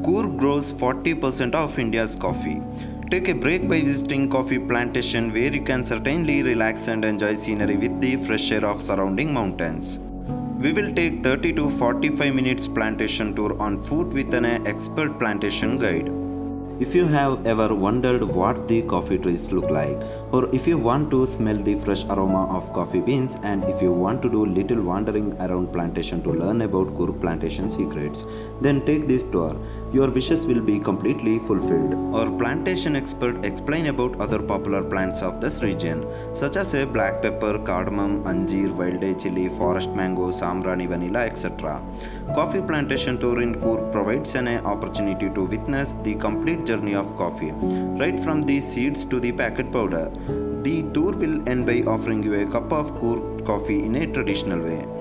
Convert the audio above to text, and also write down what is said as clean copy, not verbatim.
Coorg grows 40% of India's coffee. Take a break by visiting Coffee Plantation where you can certainly relax and enjoy scenery with the fresh air of surrounding mountains. We will take 30 to 45 minutes plantation tour on foot with an expert plantation guide. If you have ever wondered what the coffee trees look like, or if you want to smell the fresh aroma of coffee beans, and if you want to do little wandering around plantation to learn about Coorg Plantation Secrets, then take this tour. Your wishes will be completely fulfilled. Our plantation expert explain about other popular plants of this region, such as a black pepper, cardamom, anjeer, wild day chili, forest mango, samrani vanilla, etc. Coffee plantation tour in Coorg provides an opportunity to witness the complete journey of coffee, right from the seeds to the packet powder. The tour will end by offering you a cup of Coorg coffee in a traditional way.